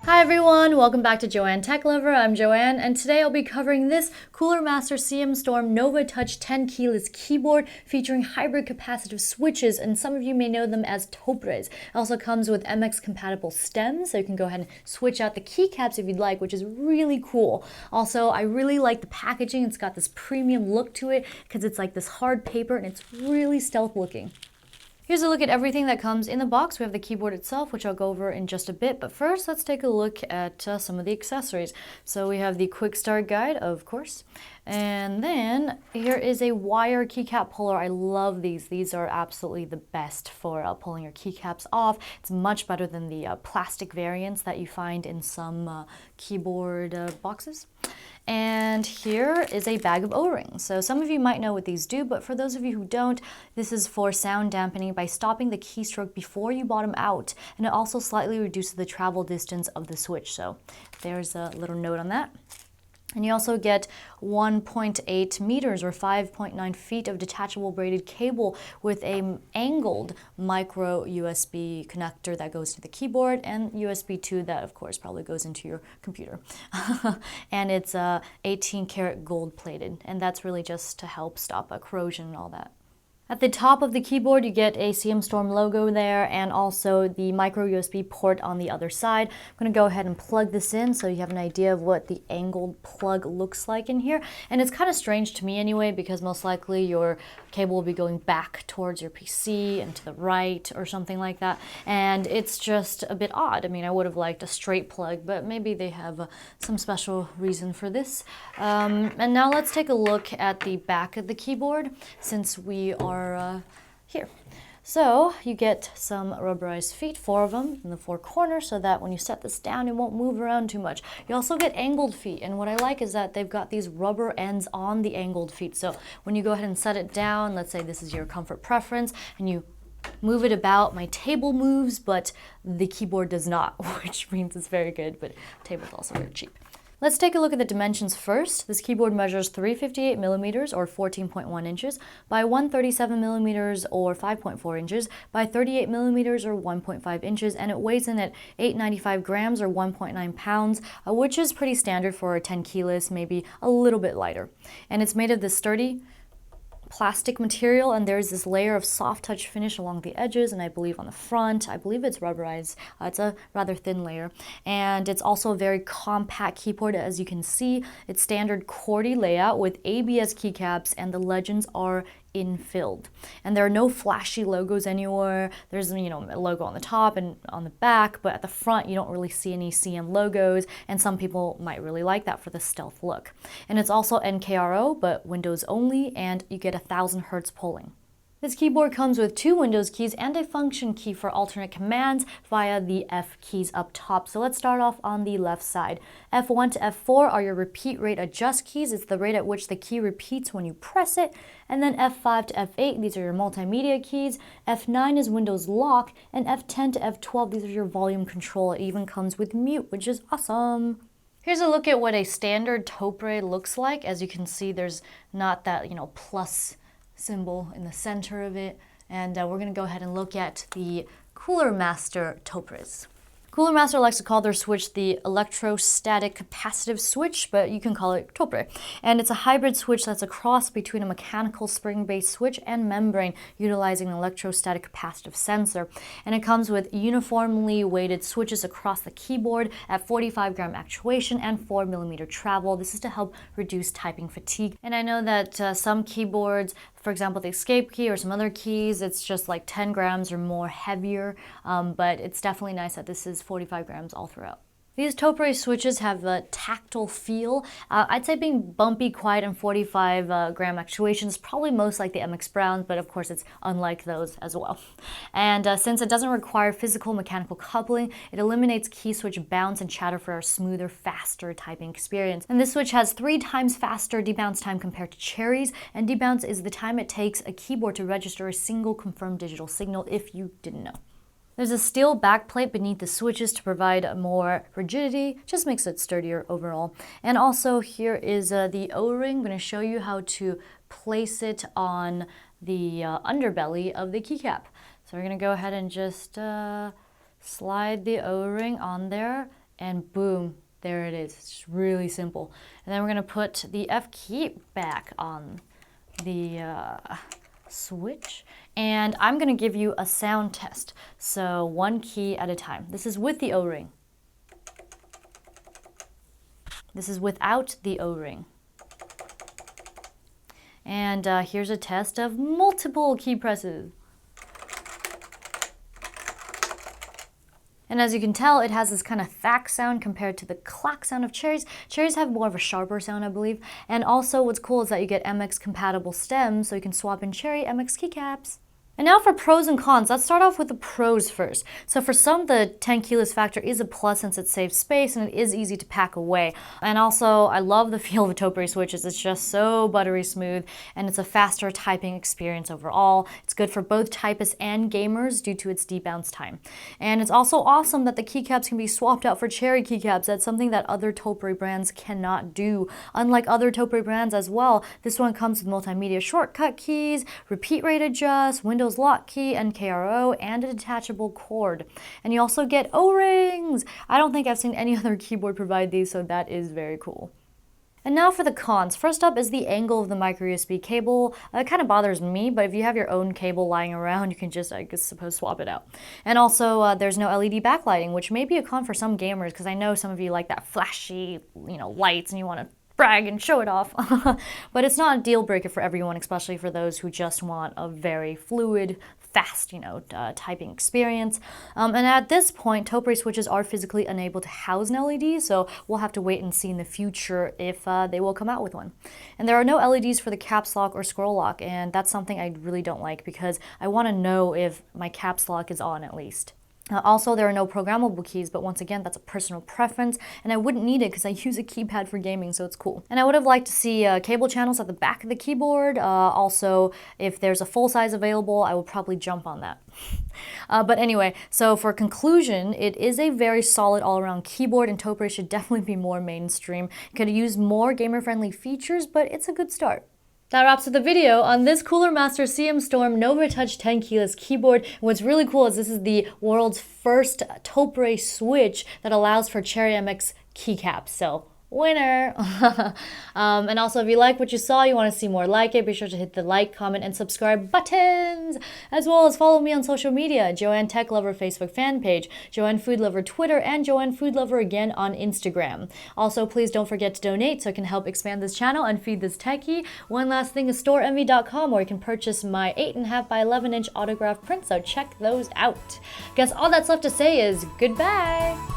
Hi everyone, welcome back to JoanneTechLover. I'm Joanne, and today I'll be covering this Cooler Master CM Storm NovaTouch 10 keyless keyboard featuring hybrid capacitive switches, and some of you may know them as Topres. It also comes with MX compatible stems, so you can go ahead and switch out the keycaps if you'd like, which is really cool. Also, I really like the packaging. It's got this premium look to it because it's like this hard paper and it's really stealth looking. Here's a look at everything that comes in the box. We have the keyboard itself, which I'll go over in just a bit, but first let's take a look at some of the accessories. So we have the quick start guide, of course, and then here is a wire keycap puller. I love these. These are absolutely the best for pulling your keycaps off. It's much better than the plastic variants that you find in some keyboard boxes. And here is a bag of O-rings. So some of you might know what these do, but for those of you who don't, this is for sound dampening by stopping the keystroke before you bottom out. And it also slightly reduces the travel distance of the switch. So there's a little note on that. And you also get 1.8 meters or 5.9 feet of detachable braided cable with a angled micro USB connector that goes to the keyboard, and USB 2 that of course probably goes into your computer. And it's 18 karat gold plated, and that's really just to help stop corrosion and all that. At the top of the keyboard, you get a CM Storm logo there and also the micro USB port on the other side. I'm going to go ahead and plug this in so you have an idea of what the angled plug looks like in here. And it's kind of strange to me anyway, because most likely your cable will be going back towards your PC and to the right or something like that. And it's just a bit odd. I mean, I would have liked a straight plug, but maybe they have some special reason for this. And now let's take a look at the back of the keyboard since we are here. So you get some rubberized feet, 4 of them in the 4 corners, so that when you set this down, it won't move around too much. You also get angled feet, and what I like is that they've got these rubber ends on the angled feet. So when you go ahead and set it down, let's say this is your comfort preference, and you move it about, my table moves, but the keyboard does not, which means it's very good, but the table's also very cheap. Let's take a look at the dimensions first. This keyboard measures 358 millimeters or 14.1 inches by 137 millimeters or 5.4 inches by 38 millimeters or 1.5 inches, and it weighs in at 895 grams or 1.9 pounds, which is pretty standard for a 10 keyless, maybe a little bit lighter. And it's made of this sturdy plastic material, and there's this layer of soft touch finish along the edges, and I believe on the front, I believe it's rubberized. It's a rather thin layer, and it's also a very compact keyboard. As you can see, it's standard QWERTY layout with ABS keycaps, and the legends are infilled. And there are no flashy logos anywhere. There's, a logo on the top and on the back, but at the front you don't really see any CM logos, and some people might really like that for the stealth look. And it's also NKRO, but Windows only, and you get 1000 Hertz polling. This keyboard comes with 2 Windows keys and a function key for alternate commands via the F keys up top. So let's start off on the left side. F1 to F4 are your repeat rate adjust keys. It's the rate at which the key repeats when you press it. And then F5 to F8, these are your multimedia keys. F9 is Windows lock, and F10 to F12, these are your volume control. It even comes with mute, which is awesome. Here's a look at what a standard Topre looks like. As you can see, there's not that, plus symbol in the center of it, and we're going to go ahead and look at the Cooler Master Topres. Cooler Master likes to call their switch the electrostatic capacitive switch, but you can call it Topre. And it's a hybrid switch that's a cross between a mechanical spring-based switch and membrane, utilizing an electrostatic capacitive sensor. And it comes with uniformly weighted switches across the keyboard at 45 gram actuation and 4 millimeter travel. This is to help reduce typing fatigue. And I know that some keyboards, for example, the escape key or some other keys, it's just like 10 grams or more heavier, but it's definitely nice that this is 45 grams all throughout. These Topre switches have a tactile feel. I'd say being bumpy, quiet, and 45 gram actuation is probably most like the MX Browns, but of course it's unlike those as well. And since it doesn't require physical mechanical coupling, it eliminates key switch bounce and chatter for a smoother, faster typing experience. And this switch has 3 times faster debounce time compared to Cherry's, and debounce is the time it takes a keyboard to register a single confirmed digital signal, if you didn't know. There's a steel backplate beneath the switches to provide more rigidity, just makes it sturdier overall. And also here is the O-ring. I'm going to show you how to place it on the underbelly of the keycap. So we're going to go ahead and just slide the O-ring on there, and boom, there it is. It's just really simple. And then we're gonna put the F key back on the switch, and I'm gonna give you a sound test. So one key at a time. This is with the O-ring. This is without the O-ring. And here's a test of multiple key presses. And as you can tell, it has this kind of thack sound compared to the clack sound of cherries. Cherries have more of a sharper sound, I believe. And also what's cool is that you get MX compatible stems, so you can swap in cherry MX keycaps. And now for pros and cons. Let's start off with the pros first. So for some, the 10 keyless factor is a plus since it saves space and it is easy to pack away. And also, I love the feel of the Topre switches. It's just so buttery smooth, and it's a faster typing experience overall. It's good for both typists and gamers due to its debounce time. And it's also awesome that the keycaps can be swapped out for cherry keycaps. That's something that other Topre brands cannot do. Unlike other Topre brands as well, this one comes with multimedia shortcut keys, repeat rate adjust, Windows lock key and KRO, and a detachable cord. And you also get O-rings! I don't think I've seen any other keyboard provide these, so that is very cool. And now for the cons. First up is the angle of the micro USB cable. It kind of bothers me, but if you have your own cable lying around, you can just, I suppose, swap it out. And also, there's no LED backlighting, which may be a con for some gamers, because I know some of you like that flashy, lights, and you want to brag and show it off. But it's not a deal breaker for everyone, especially for those who just want a very fluid, fast, typing experience. And at this point, Topre switches are physically unable to house an LED, so we'll have to wait and see in the future if they will come out with one. And there are no LEDs for the caps lock or scroll lock, and that's something I really don't like because I want to know if my caps lock is on at least. Also, there are no programmable keys, but once again, that's a personal preference, and I wouldn't need it because I use a keypad for gaming, so it's cool. And I would have liked to see cable channels at the back of the keyboard. Also, if there's a full size available, I would probably jump on that. But anyway, so for conclusion, it is a very solid all-around keyboard, and Topre should definitely be more mainstream. Could use more gamer-friendly features, but it's a good start. That wraps up the video on this Cooler Master CM Storm NovaTouch 10 keyless keyboard. And what's really cool is this is the world's first Topre switch that allows for Cherry MX keycaps. So winner! And also, if you like what you saw, you want to see more like it, be sure to hit the like, comment, and subscribe buttons, as well as follow me on social media, JoanneTechLover Facebook fan page, JoanneFoodLover Twitter, and JoanneFoodLover again on Instagram. Also, please don't forget to donate so I can help expand this channel and feed this techie. One last thing is Storenvy.com, where you can purchase my 8.5 by 11 inch autograph prints, so check those out. Guess all that's left to say is goodbye!